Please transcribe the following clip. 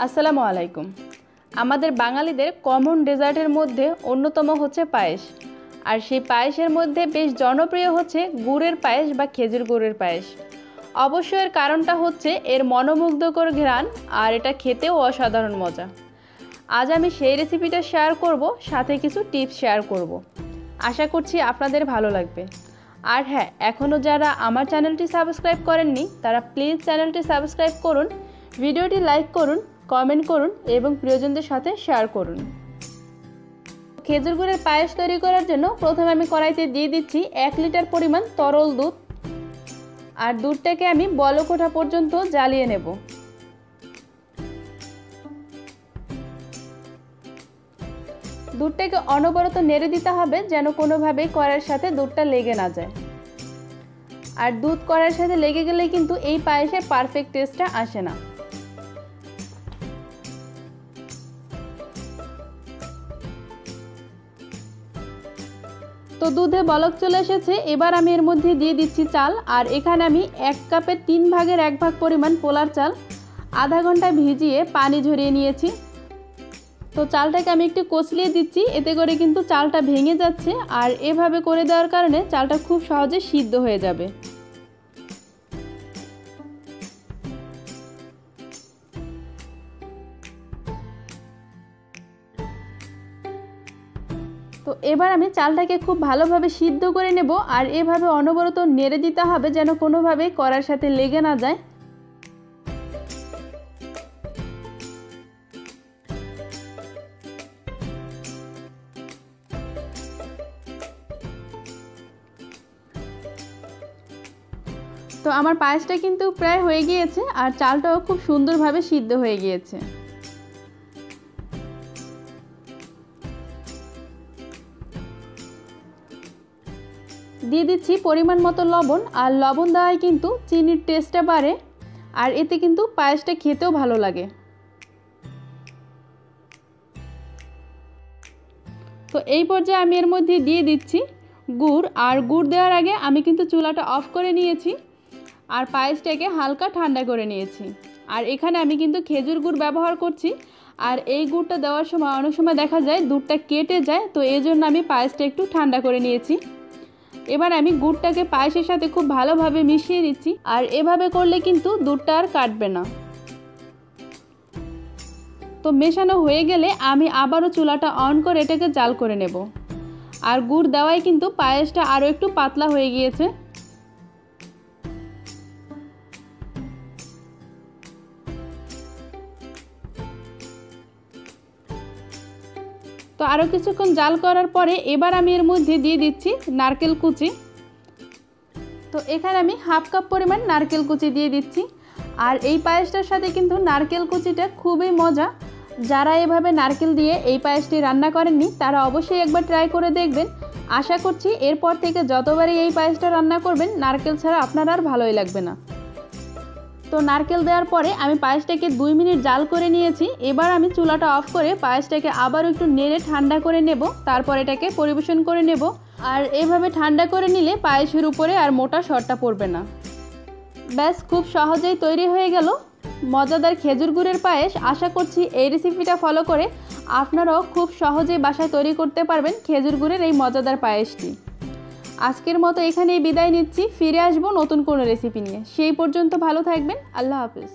আসসালামু আলাইকুম। আমাদের বাঙালিদের কমন ডেজার্টের মধ্যে অন্যতম হচ্ছে পায়েস। আর সেই পায়েসের মধ্যে বেশ জনপ্রিয় হচ্ছে গুড়ের পায়েস বা খেজুর গুড়ের পায়েস। অবশ্যই এর কারণটা হচ্ছে এর মনোমুগ্ধকর ঘ্রাণ, আর এটা খেতেও অসাধারণ মজা। আজ আমি সেই রেসিপিটা শেয়ার করব, সাথে কিছু টিপস শেয়ার করব। আশা করছি আপনাদের ভালো লাগবে। আর হ্যাঁ, এখনও যারা আমার চ্যানেলটি সাবস্ক্রাইব করেননি তারা প্লিজ চ্যানেলটি সাবস্ক্রাইব করুন, ভিডিওটি লাইক করুন, কমেন্ট করুন এবং প্রিয়জনদের সাথে শেয়ার করুন। খেজুর গুড়ের পায়েস তৈরি করার জন্য প্রথমে আমি কড়াইতে দিয়ে দিচ্ছি 1 লিটার পরিমাণ তরল দুধ। আর দুধটাকে আমি বলক ওঠা পর্যন্ত জ্বালিয়ে নেব। দুধটাকে অনবরত নেড়ে দিতে হবে যেন কোনোভাবেই কড়াইয়ের সাথে দুধটা লেগে না যায়। আর দুধ কড়াইয়ের সাথে লেগে গেলে কিন্তু এই পায়েসের পারফেক্ট টেস্টটা আসে না। তো দুধে বলক চলে এসেছে, এবার আমি এর মধ্যে দিয়ে দিচ্ছি চাল। আর এখানে আমি 1 কাপের 3 ভাগের 1 ভাগ পরিমাণ পোলার চাল আধা ঘন্টা ভিজিয়ে পানি ঝরিয়ে নিয়েছি। তো চালটাকে আমি একটু কচলিয়ে দিচ্ছি, এতে করে কিন্তু চালটা ভেঙে যাচ্ছে। আর এভাবে করে দেওয়ার কারণে চালটা খুব সহজে সিদ্ধ হয়ে যাবে। তো এবার আমি চালটাকে খুব ভালোভাবে সিদ্ধ করে নেব। আর এভাবে অনবরত নেড়ে দিতে হবে যেন কোনোভাবে কড়াইয়ের সাথে লেগে না যায়। তো আমার পায়েসটা কিন্তু প্রায় হয়ে গিয়েছে, আর চালটাও খুব সুন্দরভাবে সিদ্ধ হয়ে গিয়েছে। দিয়ে দিচ্ছি পরিমাণ মতো লবণ। আর লবণ দেওয়ায় কিন্তু চিনির টেস্টটা বাড়ে, আর এতে কিন্তু পায়েসটা খেতেও ভালো লাগে। তো এই পর্যায়ে আমি এর মধ্যে দিয়ে দিচ্ছি গুড়। আর গুড় দেওয়ার আগে আমি কিন্তু চুলাটা অফ করে নিয়েছি আর পায়েসটাকে হালকা ঠান্ডা করে নিয়েছি। আর এখানে আমি কিন্তু খেজুর গুড় ব্যবহার করছি। আর এই গুড়টা দেওয়ার সময় অনেক সময় দেখা যায় দুধটা কেটে যায়, তো এই জন্য আমি পায়েসটা একটু ঠান্ডা করে নিয়েছি। এবার আমি গুড়টাকে পায়েসের সাথে খুব ভালোভাবে মিশিয়ে দিচ্ছি। আর এভাবে করলে কিন্তু দুধটা আর কাটবে না। তো মেশানো হয়ে গেলে আমি আবারও চুলাটা অন করে এটাকে জাল করে নেব। আর গুড় দেওয়ায় কিন্তু পায়েসটা আরও একটু পাতলা হয়ে গিয়েছে। তো আরও কিছুক্ষণ জাল করার পরে এবার আমি এর মধ্যে দিয়ে দিচ্ছি নারকেল কুচি। তো এখানে আমি 1/2 কাপ পরিমাণ নারকেল কুচি দিয়ে দিচ্ছি। আর এই পায়েসটার সাথে কিন্তু নারকেল কুচিটা খুবই মজা। যারা এভাবে নারকেল দিয়ে এই পায়েসটি রান্না করেননি তারা অবশ্যই একবার ট্রাই করে দেখবেন। আশা করছি এরপর থেকে যতবারই এই পায়েসটা রান্না করবেন নারকেল ছাড়া আপনার আর ভালোই লাগবে না। তো নারকেল দেওয়ার পরে আমি পায়েসটাকে 2 মিনিট জাল করে নিয়েছি। এবার আমি চুলাটা অফ করে পায়েসটাকে আবার একটু নেড়ে ঠান্ডা করে নেব, তারপর এটাকে পরিবেশন করে নেব। আর এভাবে ঠান্ডা করে নিলে পায়েসের উপরে আর মোটা সরটা পড়বে না। ব্যাস, খুব সহজেই তৈরি হয়ে গেল মজাদার খেজুর গুড়ের পায়েস। আশা করছি এই রেসিপিটা ফলো করে আপনারাও খুব সহজেই বাসায় তৈরি করতে পারবেন খেজুর গুড়ের এই মজাদার পায়েসটি। আজকের মতো এখানেই বিদায় নিচ্ছি, ফিরে আসবো নতুন কোনো রেসিপি নিয়ে। সেই পর্যন্ত ভালো থাকবেন। আল্লাহ হাফেজ।